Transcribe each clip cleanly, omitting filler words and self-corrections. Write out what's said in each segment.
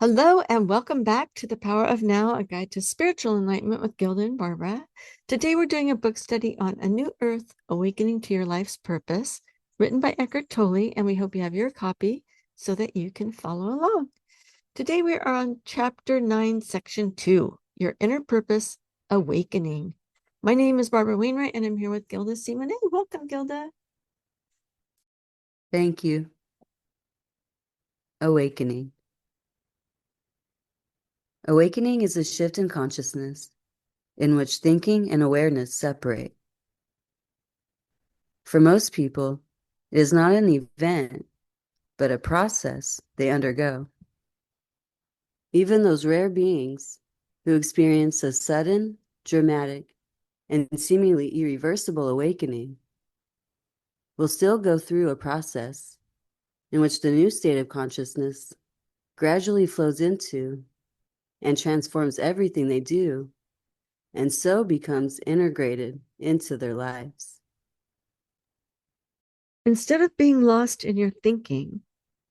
Hello and welcome back to The Power of Now, a guide to spiritual enlightenment with Gilda and Barbara. Today we're doing a book study on A New Earth, Awakening to Your Life's Purpose, written by Eckhart Tolle, and we hope you have your copy so that you can follow along. Today we are on Chapter 9, Section 2, Your Inner Purpose, Awakening. My name is Barbara Wainwright, and I'm here with Gilda Simonet. Welcome, Gilda. Thank you. Awakening. Awakening is a shift in consciousness in which thinking and awareness separate. For most people, it is not an event, but a process they undergo. Even those rare beings who experience a sudden, dramatic, and seemingly irreversible awakening will still go through a process in which the new state of consciousness gradually flows into and transforms everything they do, and so becomes integrated into their lives. Instead of being lost in your thinking,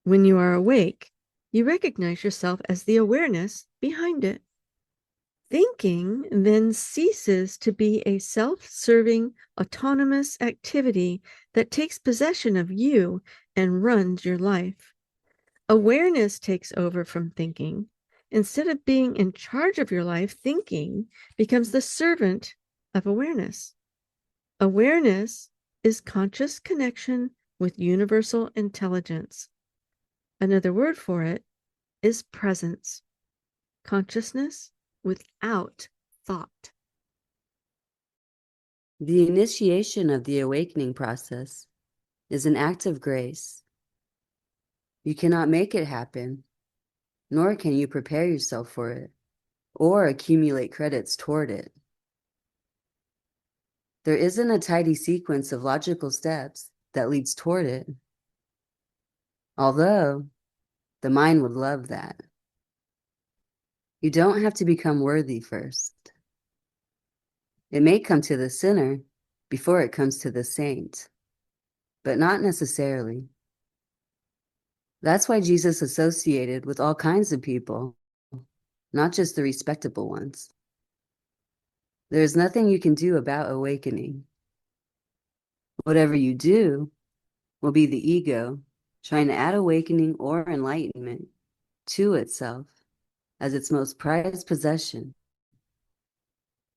when you are awake, you recognize yourself as the awareness behind it. Thinking then ceases to be a self-serving, autonomous activity that takes possession of you and runs your life. Awareness takes over from thinking. Instead of being in charge of your life, thinking becomes the servant of awareness. Awareness is conscious connection with universal intelligence. Another word for it is presence, consciousness without thought. The initiation of the awakening process is an act of grace. You cannot make it happen, nor can you prepare yourself for it or accumulate credits toward it. There isn't a tidy sequence of logical steps that leads toward it, although the mind would love that. You don't have to become worthy first. It may come to the sinner before it comes to the saint, but not necessarily. That's why Jesus associated with all kinds of people, not just the respectable ones. There's nothing you can do about awakening. Whatever you do will be the ego trying to add awakening or enlightenment to itself as its most prized possession,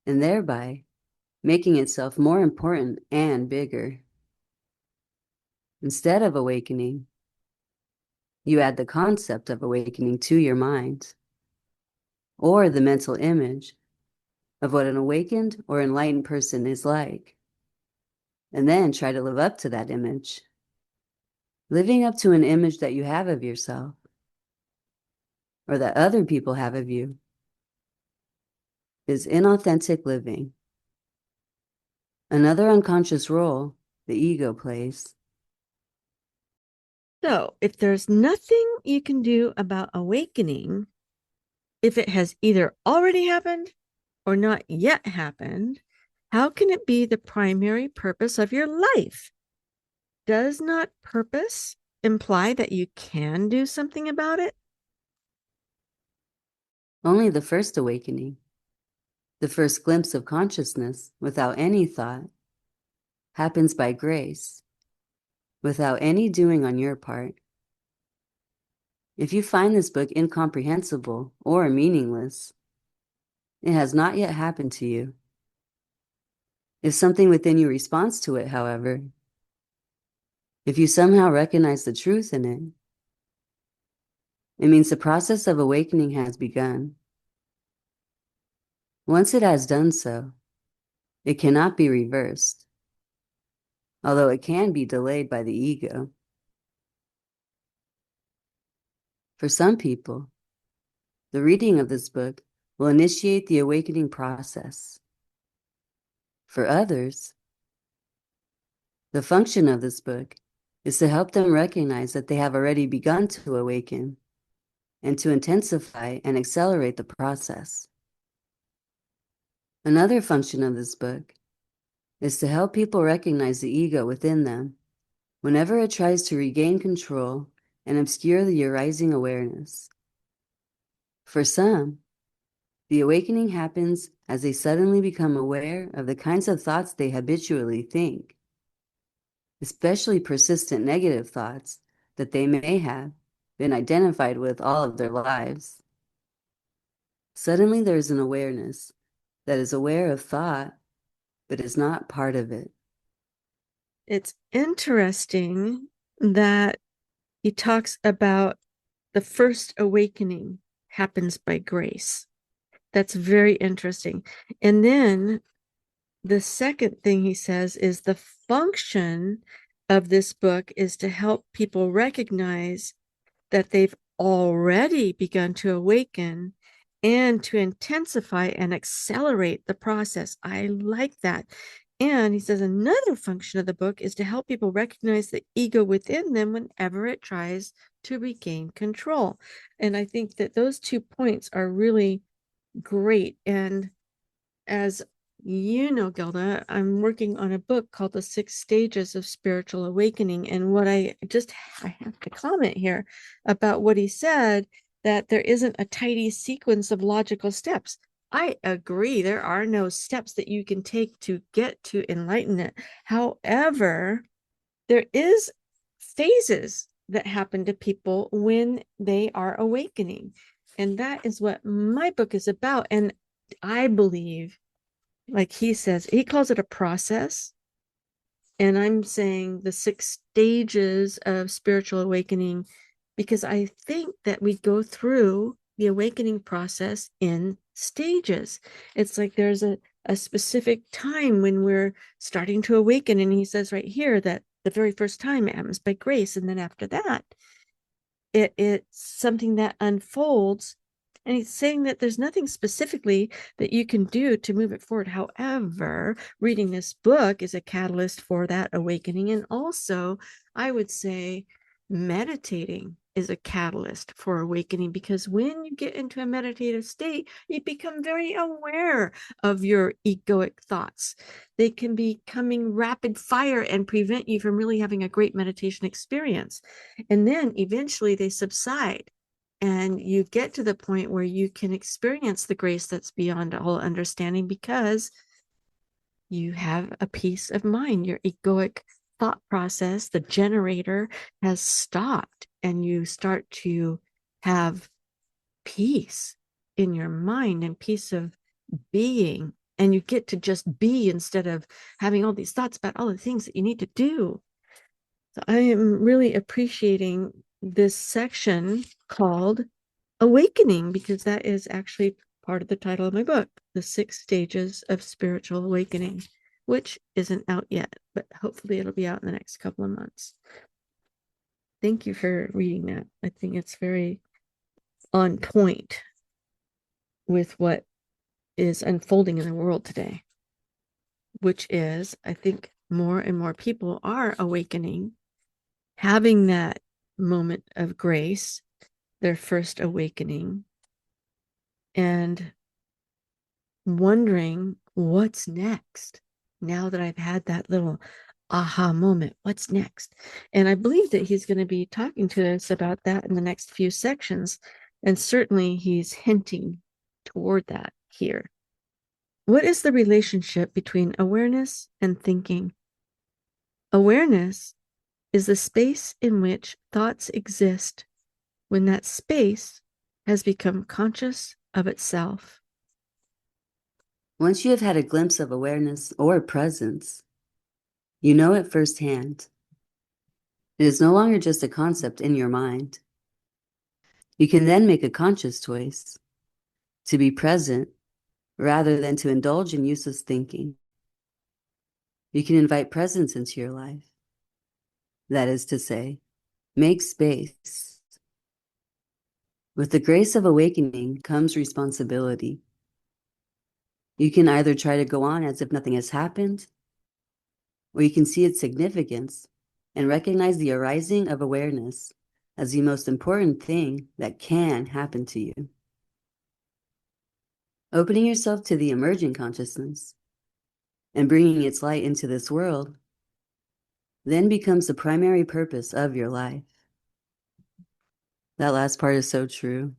and thereby making itself more important and bigger. Instead of awakening, you add the concept of awakening to your mind, or the mental image of what an awakened or enlightened person is like, and then try to live up to that image. Living up to an image that you have of yourself, or that other people have of you, is inauthentic living. Another unconscious role the ego plays. So, if there's nothing you can do about awakening, if it has either already happened or not yet happened, how can it be the primary purpose of your life? Does not purpose imply that you can do something about it? Only the first awakening, the first glimpse of consciousness without any thought, happens by grace, without any doing on your part. If you find this book incomprehensible or meaningless, it has not yet happened to you. If something within you responds to it, however, if you somehow recognize the truth in it, it means the process of awakening has begun. Once it has done so, it cannot be reversed, although it can be delayed by the ego. For some people, the reading of this book will initiate the awakening process. For others, the function of this book is to help them recognize that they have already begun to awaken and to intensify and accelerate the process. Another function of this book is to help people recognize the ego within them whenever it tries to regain control and obscure the arising awareness. For some, the awakening happens as they suddenly become aware of the kinds of thoughts they habitually think, especially persistent negative thoughts that they may have been identified with all of their lives. Suddenly, there's an awareness that is aware of thought, but is not part of it. It's interesting that he talks about the first awakening happens by grace. That's very interesting. And then the second thing he says is the function of this book is to help people recognize that they've already begun to awaken and to intensify and accelerate the process. I like that. And he says another function of the book is to help people recognize the ego within them whenever it tries to regain control. And I think that those 2 points are really great. And as you know, Gilda, I'm working on a book called The 6 Stages of Spiritual Awakening. And what I have to comment here about what he said, that there isn't a tidy sequence of logical steps. I agree. There are no steps that you can take to get to enlightenment. However, there is phases that happen to people when they are awakening. And that is what my book is about. And I believe, like he says, he calls it a process. And I'm saying the 6 stages of spiritual awakening, because I think that we go through the awakening process in stages. It's like there's a specific time when we're starting to awaken. And he says right here that the very first time it happens by grace. And then after that, it's something that unfolds. And he's saying that there's nothing specifically that you can do to move it forward. However, reading this book is a catalyst for that awakening. And also, I would say meditating is a catalyst for awakening, because when you get into a meditative state, you become very aware of your egoic thoughts. They can be coming rapid fire and prevent you from really having a great meditation experience. And then eventually they subside, and you get to the point where you can experience the grace that's beyond all understanding, because you have a peace of mind. Your egoic thought process, the generator, has stopped, and you start to have peace in your mind and peace of being. And you get to just be instead of having all these thoughts about all the things that you need to do. So I am really appreciating this section called Awakening, because that is actually part of the title of my book, The 6 Stages of Spiritual Awakening, which isn't out yet, but hopefully it'll be out in the next couple of months. Thank you for reading that. I think it's very on point with what is unfolding in the world today, which is, I think more and more people are awakening, having that moment of grace, their first awakening, and wondering what's next. Now that I've had that little aha moment, what's next? And I believe that he's going to be talking to us about that in the next few sections. And certainly he's hinting toward that here. What is the relationship between awareness and thinking? Awareness is the space in which thoughts exist when that space has become conscious of itself. Once you have had a glimpse of awareness or presence, you know it firsthand. It is no longer just a concept in your mind. You can then make a conscious choice to be present rather than to indulge in useless thinking. You can invite presence into your life. That is to say, make space. With the grace of awakening comes responsibility. You can either try to go on as if nothing has happened, or you can see its significance and recognize the arising of awareness as the most important thing that can happen to you. Opening yourself to the emerging consciousness and bringing its light into this world then becomes the primary purpose of your life. That last part is so true.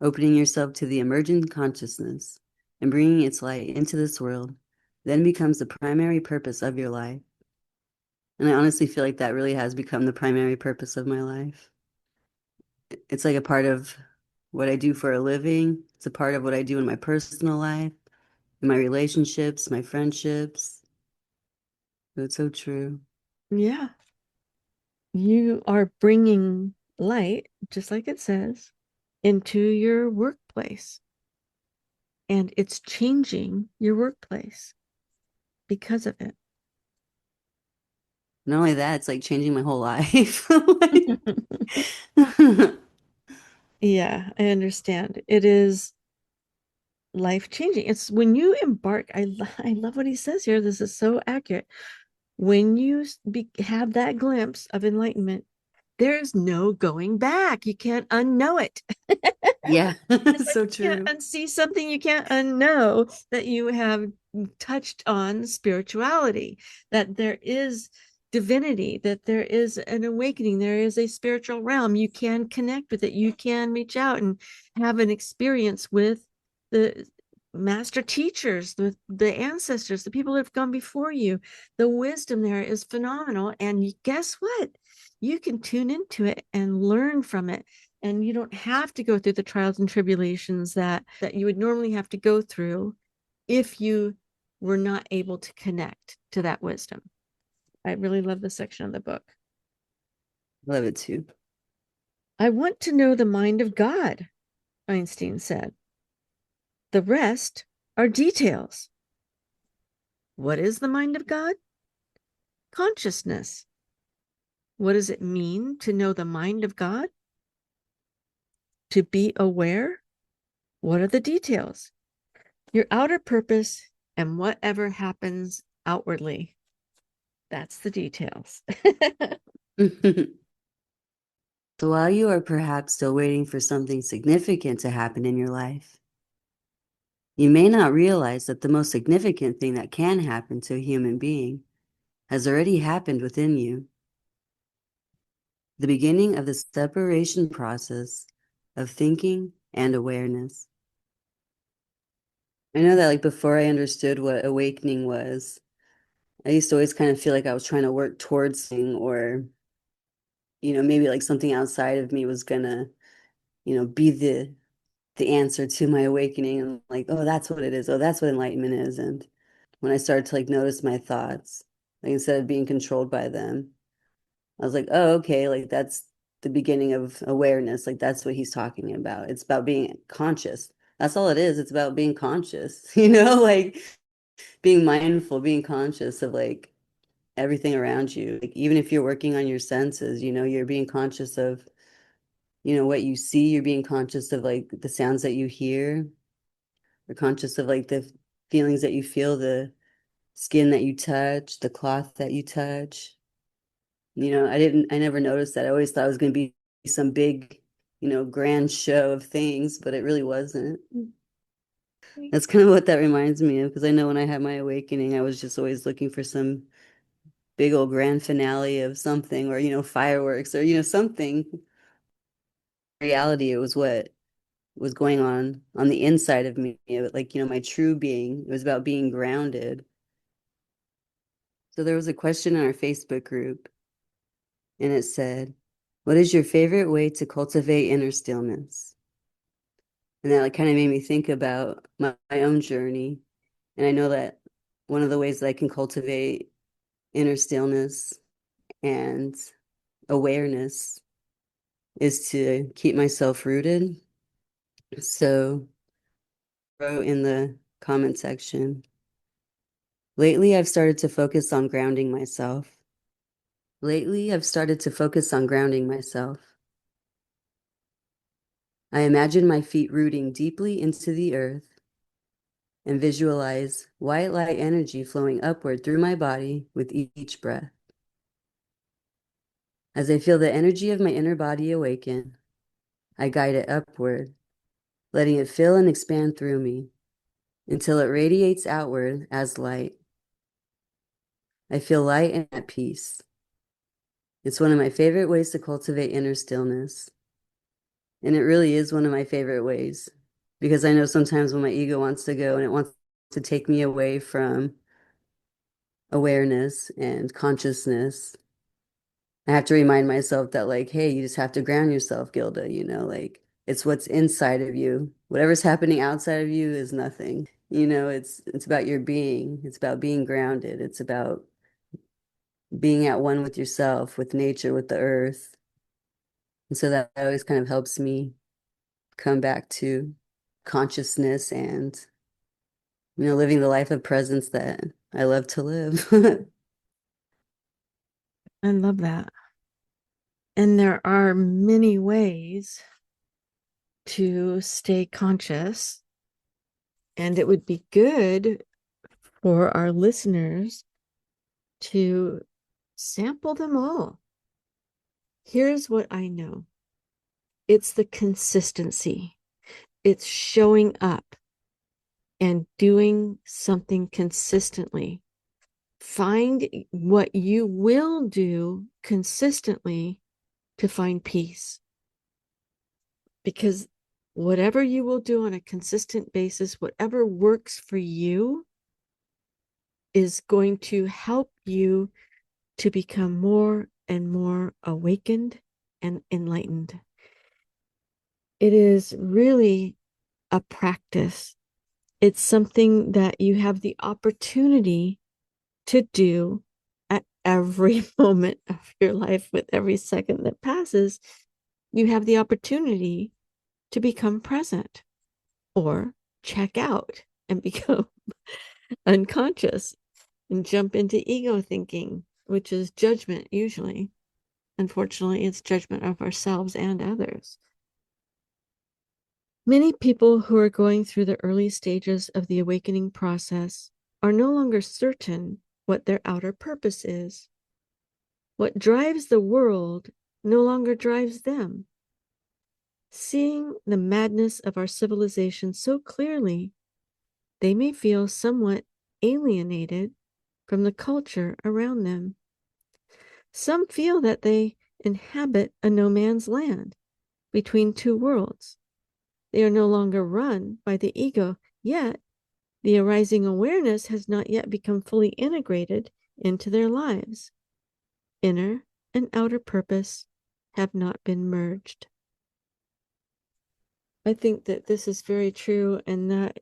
Opening yourself to the emergent consciousness and bringing its light into this world then becomes the primary purpose of your life. And I honestly feel like that really has become the primary purpose of my life. It's like a part of what I do for a living. It's a part of what I do in my personal life, in my relationships, my friendships. It's so true. Yeah. You are bringing light, just like it says, into your workplace. And it's changing your workplace because of it. Not only that, it's like changing my whole life. Yeah, I understand. It is life changing. It's when you embark, I love what he says here. This is so accurate. When you have that glimpse of enlightenment, there's no going back. You can't unknow it. Yeah, Just like so you can't true. unsee something, you can't unknow that you have touched on spirituality, that there is divinity, that there is an awakening, there is a spiritual realm. You can connect with it. You can reach out and have an experience with the master teachers, the ancestors, the people that have gone before you. The wisdom there is phenomenal. And guess what? You can tune into it and learn from it, and you don't have to go through the trials and tribulations that you would normally have to go through if you were not able to connect to that wisdom. I really love this section of the book. Love it too. I want to know the mind of God, Einstein said. The rest are details. What is the mind of God? Consciousness. What does it mean to know the mind of God? To be aware? What are the details? Your outer purpose and whatever happens outwardly. That's the details. So while you are perhaps still waiting for something significant to happen in your life, you may not realize that the most significant thing that can happen to a human being has already happened within you. The beginning of the separation process of thinking and awareness. I know that like before I understood what awakening was, I used to always kind of feel like I was trying to work towards something, or, maybe like something outside of me was gonna, be the answer to my awakening. And like, oh, that's what it is. Oh, that's what enlightenment is. And when I started to like notice my thoughts, like instead of being controlled by them, I was like, oh, okay, like that's the beginning of awareness. Like that's what he's talking about. It's about being conscious. That's all it is. It's about being conscious, like being mindful, being conscious of like everything around you. Like even if you're working on your senses, you're being conscious of, what you see, you're being conscious of like the sounds that you hear, you're conscious of like the feelings that you feel, the skin that you touch, the cloth that you touch. I never noticed that. I always thought it was going to be some big, grand show of things, but it really wasn't. That's kind of what that reminds me of, because I know when I had my awakening, I was just always looking for some big old grand finale of something, or, fireworks, or, something. In reality, it was what was going on the inside of me, like, my true being. It was about being grounded. So there was a question in our Facebook group, and it said, what is your favorite way to cultivate inner stillness? And that like kind of made me think about my own journey. And I know that one of the ways that I can cultivate inner stillness and awareness is to keep myself rooted. So I wrote in the comment section, lately I've started to focus on grounding myself. Lately I've started to focus on grounding myself. I imagine my feet rooting deeply into the earth and visualize white light energy flowing upward through my body with each breath. As I feel the energy of my inner body awaken, I guide it upward, letting it fill and expand through me until it radiates outward as light. I feel light and at peace. It's one of my favorite ways to cultivate inner stillness. And it really is one of my favorite ways because I know sometimes when my ego wants to go and it wants to take me away from awareness and consciousness, I have to remind myself that, like, hey, you just have to ground yourself, Gilda, like it's what's inside of you. Whatever's happening outside of you is nothing. It's about your being. It's about being grounded. It's about being at one with yourself, with nature, with the earth. And so that always kind of helps me come back to consciousness and, living the life of presence that I love to live. I love that. And there are many ways to stay conscious. And it would be good for our listeners to sample them all. Here's what I know, it's the consistency, it's showing up and doing something consistently. Find what you will do consistently to find peace. Because whatever you will do on a consistent basis, whatever works for you, is going to help you to become more and more awakened and enlightened. It is really a practice. It's something that you have the opportunity to do at every moment of your life. With every second that passes, you have the opportunity to become present or check out and become unconscious and jump into ego thinking, which is judgment usually. Unfortunately, it's judgment of ourselves and others. Many people who are going through the early stages of the awakening process are no longer certain what their outer purpose is. What drives the world no longer drives them. Seeing the madness of our civilization so clearly, they may feel somewhat alienated from the culture around them. Some feel that they inhabit a no man's land between two worlds. They are no longer run by the ego, yet the arising awareness has not yet become fully integrated into their lives. Inner and outer purpose have not been merged. I think that this is very true, and that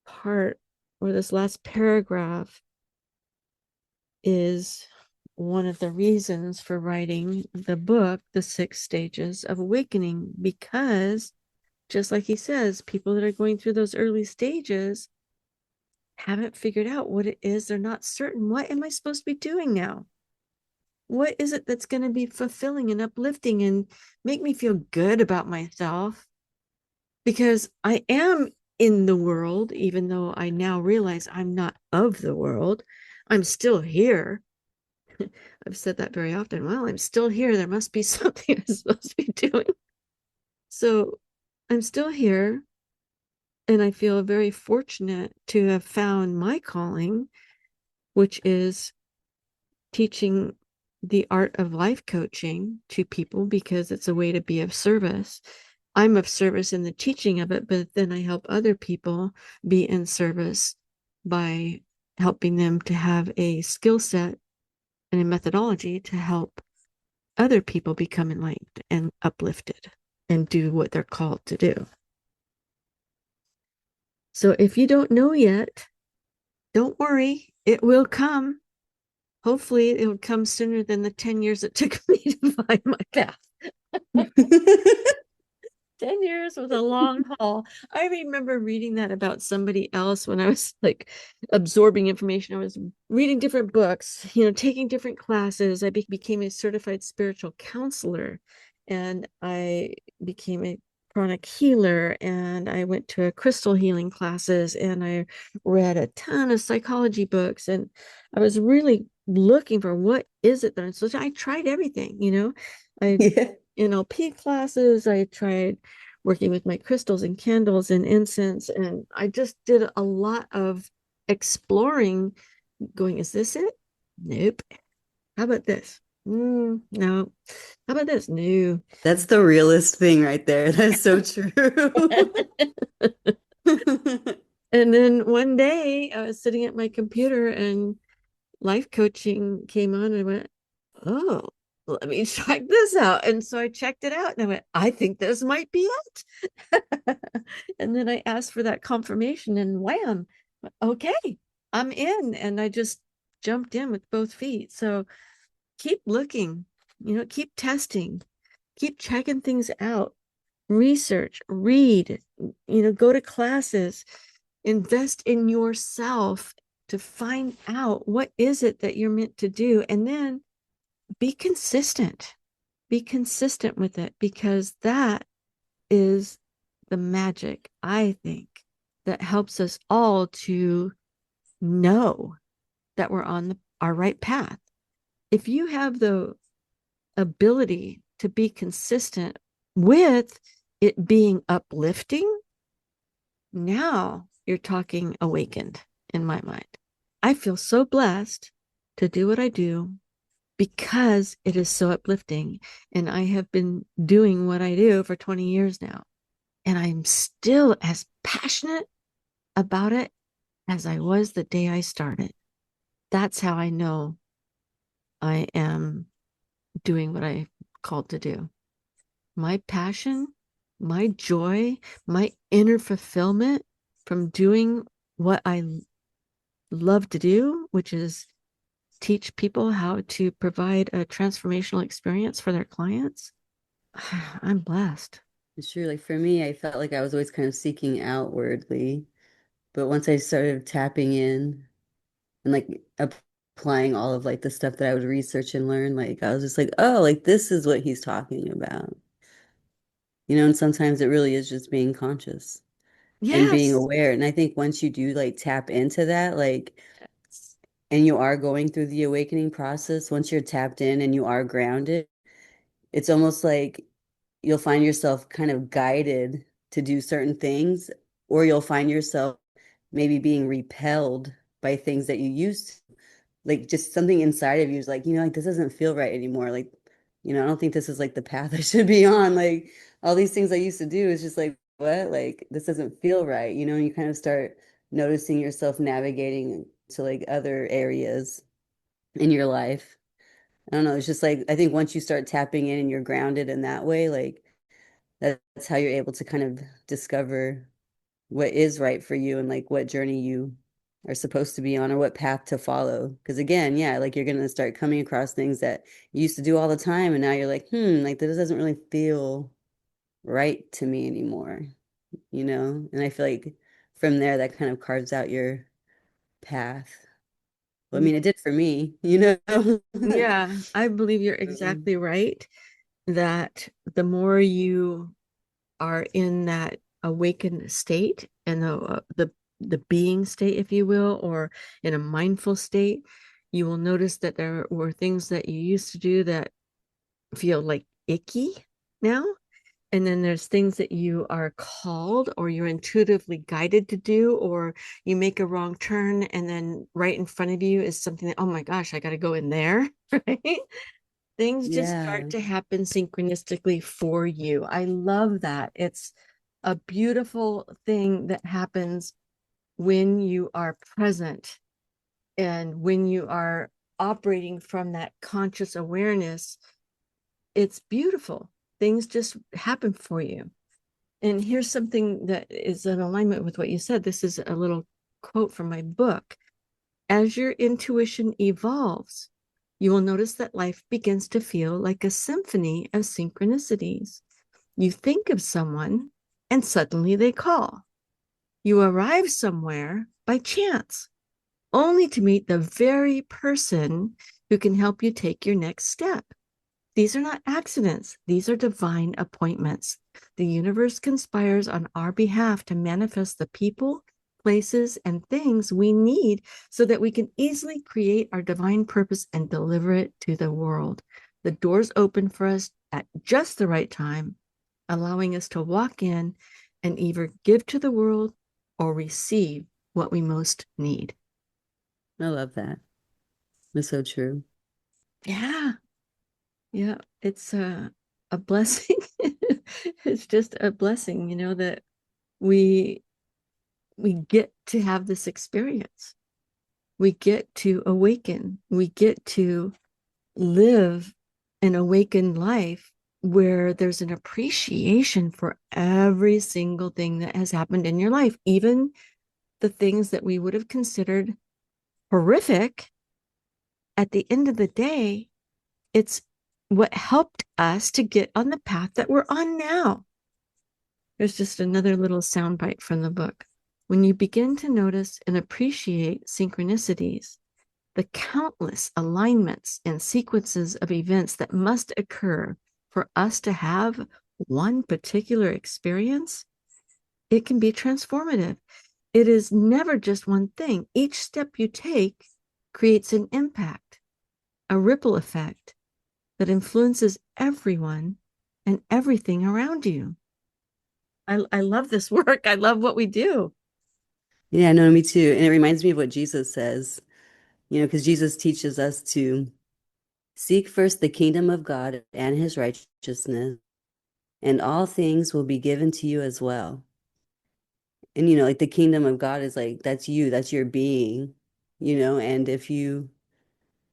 part, or this last paragraph, is one of the reasons for writing the book, The 6 Stages of Awakening, because just like he says, people that are going through those early stages haven't figured out what it is. They're not certain. What am I supposed to be doing now? What is it that's going to be fulfilling and uplifting and make me feel good about myself? Because I am in the world, even though I now realize I'm not of the world. I'm still here. I've said that very often. Well, I'm still here. There must be something I'm supposed to be doing. So I'm still here. And I feel very fortunate to have found my calling, which is teaching the art of life coaching to people because it's a way to be of service. I'm of service in the teaching of it, but then I help other people be in service by helping them to have a skill set and a methodology to help other people become enlightened and uplifted and do what they're called to do. So if you don't know yet, don't worry, it will come. Hopefully, it'll come sooner than the 10 years it took me to find my path. 10 years was a long haul. I remember reading that about somebody else when I was like absorbing information. I was reading different books, taking different classes. I became a certified spiritual counselor, and I became a chronic healer, and I went to a crystal healing classes, and I read a ton of psychology books, and I was really looking for what is it that I'm supposed to. I tried everything. I Yeah. NLP classes. I tried working with my crystals and candles and incense. And I just did a lot of exploring, going, is this it? Nope. How about this? No. How about this? No. That's the realest thing right there. That's so true. And then one day I was sitting at my computer and life coaching came on and I went, oh, let me check this out. And so I checked it out and I went, I think this might be it. And then I asked for that confirmation and wham, okay, I'm in. And I just jumped in with both feet. So keep looking, keep testing, keep checking things out, research, read, go to classes, invest in yourself to find out what is it that you're meant to do, and then be consistent. Be consistent with it, because that is the magic, I think, that helps us all to know that we're on our right path. If you have the ability to be consistent with it being uplifting, now you're talking awakened in my mind. I feel so blessed to do what I do because it is so uplifting. And I have been doing what I do for 20 years now. And I'm still as passionate about it as I was the day I started. That's how I know I am doing what I called to do. My passion, my joy, my inner fulfillment from doing what I love to do, which is teach people how to provide a transformational experience for their clients. I'm blessed. It's true. Like for me, I felt like I was always kind of seeking outwardly, but once I started tapping in and like applying all of like the stuff that I would research and learn, like I was just like, oh, like this is what he's talking about. And sometimes it really is just being conscious and being Yes. aware. And I think once you do like tap into that, like, and you are going through the awakening process, once you're tapped in and you are grounded, it's almost like you'll find yourself kind of guided to do certain things, or you'll find yourself maybe being repelled by things that you used to. Like just something inside of you is like, like this doesn't feel right anymore. Like, I don't think this is like the path I should be on. Like all these things I used to do is just like, what? Like this doesn't feel right, and you kind of start noticing yourself navigating to like other areas in your life. I don't know. It's just like I think once you start tapping in and you're grounded in that way, like that's how you're able to kind of discover what is right for you and like what journey you are supposed to be on or what path to follow. Because again, yeah, like you're gonna start coming across things that you used to do all the time, and now you're like, like this doesn't really feel right to me anymore. And I feel like from there that kind of carves out your path. Well, I mean, it did for me. Yeah, I believe you're exactly right that the more you are in that awakened state and the being state, if you will, or in a mindful state, you will notice that there were things that you used to do that feel like icky now. And then there's things that you are called or you're intuitively guided to do, or you make a wrong turn and then right in front of you is something that, oh my gosh, I got to go in there, right? Things just start Yeah. to happen synchronistically for you. I love that. It's a beautiful thing that happens when you are present and when you are operating from that conscious awareness. It's beautiful. Things just happen for you. And here's something that is in alignment with what you said. This is a little quote from my book. As your intuition evolves, you will notice that life begins to feel like a symphony of synchronicities. You think of someone, and suddenly they call. You arrive somewhere by chance, only to meet the very person who can help you take your next step. These are not accidents, these are divine appointments. The universe conspires on our behalf to manifest the people, places, and things we need so that we can easily create our divine purpose and deliver it to the world. The doors open for us at just the right time, allowing us to walk in and either give to the world or receive what we most need. I love that. It's so true. Yeah. Yeah, it's a blessing. It's just a blessing, that we we get to have this experience. We get to awaken. We get to live an awakened life where there's an appreciation for every single thing that has happened in your life, even the things that we would have considered horrific. At the end of the day, it's what helped us to get on the path that we're on now. There's just another little soundbite from the book. When you begin to notice and appreciate synchronicities, the countless alignments and sequences of events that must occur for us to have one particular experience, it can be transformative. It is never just one thing. Each step you take creates an impact, a ripple effect that influences everyone and everything around you. I love this work. I love what we do. Yeah, no, me too. And it reminds me of what Jesus says, because Jesus teaches us to seek first the kingdom of God and his righteousness, and all things will be given to you as well. And, like the kingdom of God is like, that's you, that's your being, and if you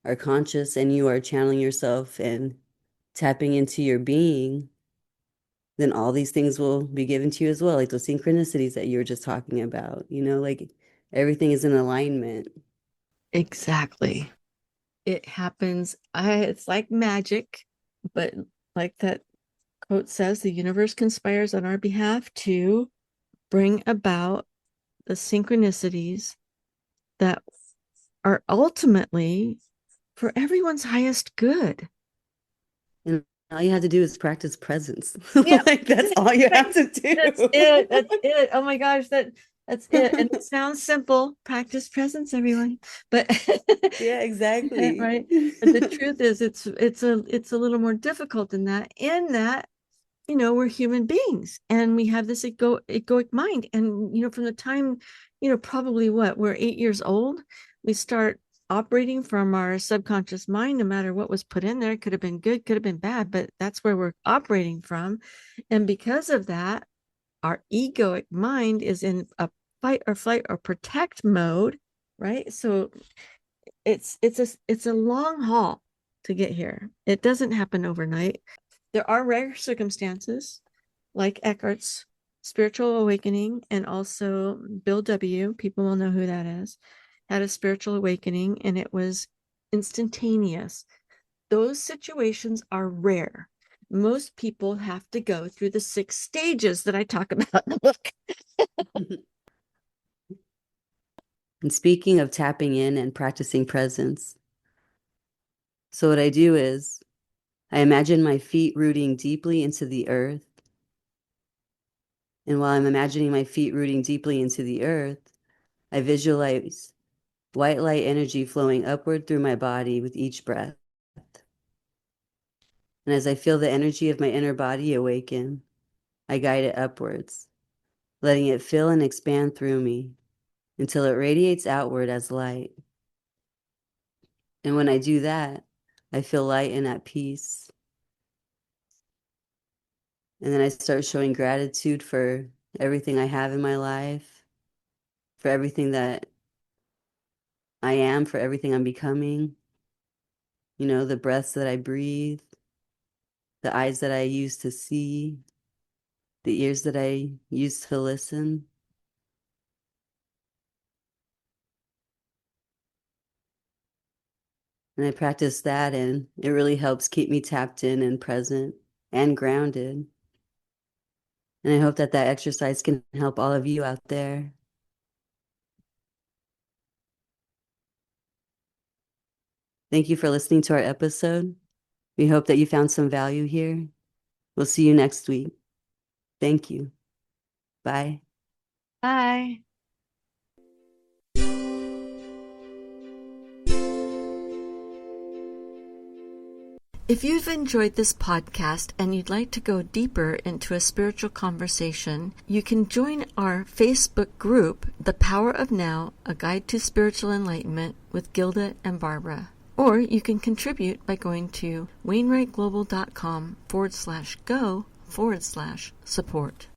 are conscious and you are channeling yourself and tapping into your being, then all these things will be given to you as well, like those synchronicities that you were just talking about, like everything is in alignment. Exactly. It happens. It's like magic, but like that quote says, the universe conspires on our behalf to bring about the synchronicities that are ultimately for everyone's highest good. And all you have to do is practice presence. Yeah, Like that's all you have to that's do. it. That's it. Oh my gosh, that's it. And it sounds simple. Practice presence, everyone. But Yeah, exactly. right. But the truth is it's a little more difficult than that, in that we're human beings and we have this egoic mind. And, from the time, probably we're 8 years old, we start operating from our subconscious mind, no matter what was put in there. It could have been good, could have been bad, but that's where we're operating from. And because of that, our egoic mind is in a fight or flight or protect mode, right? So it's a long haul to get here. It doesn't happen overnight. There are rare circumstances like Eckhart's spiritual awakening, and also Bill W. People will know who that is, had a spiritual awakening and it was instantaneous. Those situations are rare. Most people have to go through the 6 stages that I talk about in the book. And speaking of tapping in and practicing presence, so what I do is I imagine my feet rooting deeply into the earth. And while I'm imagining my feet rooting deeply into the earth, I visualize white light energy flowing upward through my body with each breath. And as I feel the energy of my inner body awaken, I guide it upwards, letting it fill and expand through me until it radiates outward as light. And when I do that, I feel light and at peace. And then I start showing gratitude for everything I have in my life, for everything that I am, for everything I'm becoming, the breaths that I breathe, the eyes that I use to see, the ears that I use to listen. And I practice that, and it really helps keep me tapped in and present and grounded. And I hope that that exercise can help all of you out there. Thank you for listening to our episode. We hope that you found some value here. We'll see you next week. Thank you. Bye. Bye. If you've enjoyed this podcast and you'd like to go deeper into a spiritual conversation, you can join our Facebook group, The Power of Now, A Guide to Spiritual Enlightenment with Gilda and Barbara. Or you can contribute by going to wainwrightglobal.com/go/support.